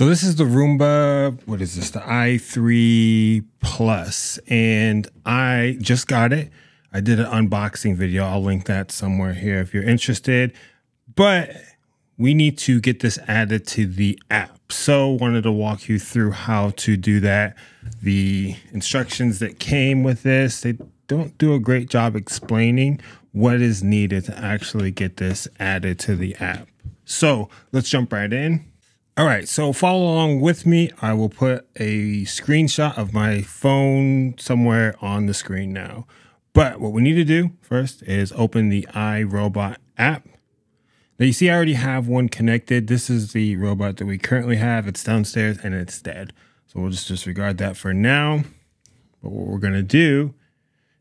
So this is the Roomba, what is this, the i3 Plus, and I just got it. I did an unboxing video. I'll link that somewhere here if you're interested. But we need to get this added to the app. So wanted to walk you through how to do that. The instructions that came with this, they don't do a great job explaining what is needed to actually get this added to the app. So let's jump right in. All right, so follow along with me. I will put a screenshot of my phone somewhere on the screen now. But what we need to do first is open the iRobot app. Now you see I already have one connected. This is the robot that we currently have. It's downstairs and it's dead. So we'll just disregard that for now. But what we're gonna do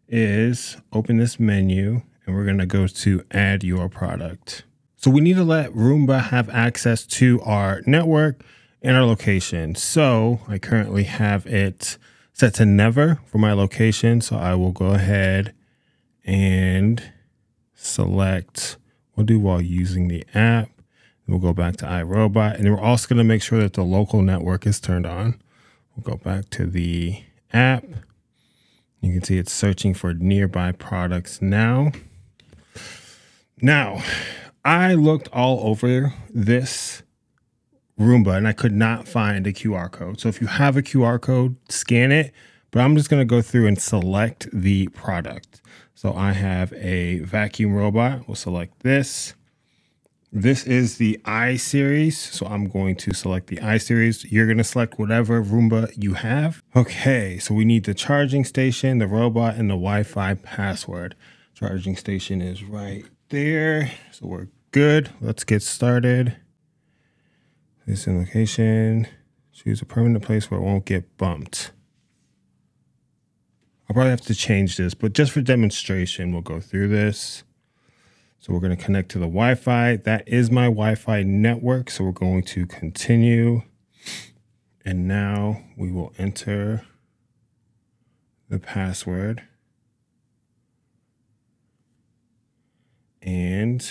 is open this menu and we're gonna go to add your product. So we need to let Roomba have access to our network and our location. So I currently have it set to never for my location. So I will go ahead and select, we'll do while using the app. We'll go back to iRobot, and we're also going to make sure that the local network is turned on. We'll go back to the app. You can see it's searching for nearby products now. Now, I looked all over this Roomba and I could not find a QR code. So if you have a QR code, scan it, but I'm just going to go through and select the product. So I have a vacuum robot. We'll select this. This is the I series. So I'm going to select the I series. You're going to select whatever Roomba you have. Okay, so we need the charging station, the robot, and the Wi-Fi password. Charging station is right there. So we're good. Let's get started. This in location. Choose a permanent place where it won't get bumped. I'll probably have to change this, but just for demonstration, we'll go through this. So we're going to connect to the Wi-Fi. That is my Wi-Fi network. So we're going to continue. And now we will enter the password. And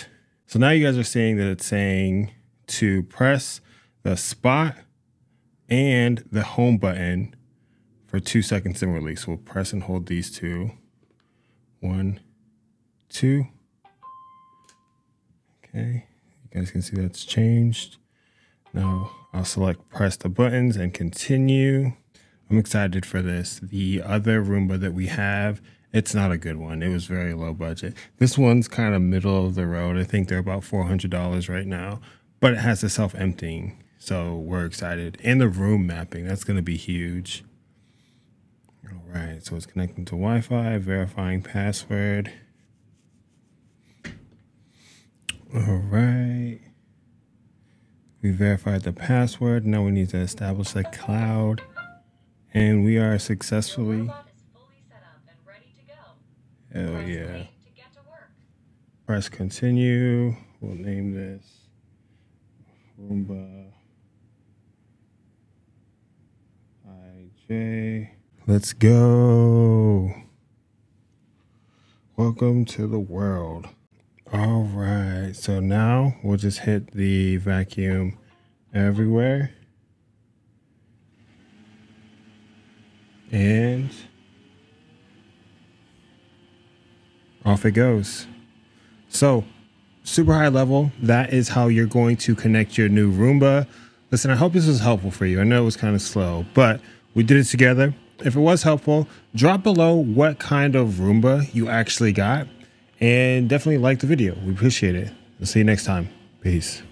so now you guys are seeing that it's saying to press the spot and the home button for 2 seconds in release. We'll press and hold these two. 1, 2. Okay, you guys can see that's changed. Now I'll select press the buttons and continue. I'm excited for this. The other Roomba that we have, it's not a good one. It was very low budget. This one's kind of middle of the road. I think they're about $400 right now, but it has the self-emptying. So we're excited. And the room mapping, that's going to be huge. All right, so it's connecting to Wi-Fi, verifying password. All right. We verified the password. Now we need to establish the cloud. And we are successfully. Hell yeah. Press continue. We'll name this Roomba IJ. Let's go. Welcome to the world. All right. So now we'll just hit the vacuum everywhere. And off it goes. So super high level, that is how you're going to connect your new Roomba. Listen, I hope this was helpful for you. I know it was kind of slow, but we did it together. If it was helpful, drop below what kind of Roomba you actually got and definitely like the video. We appreciate it. I'll see you next time. Peace.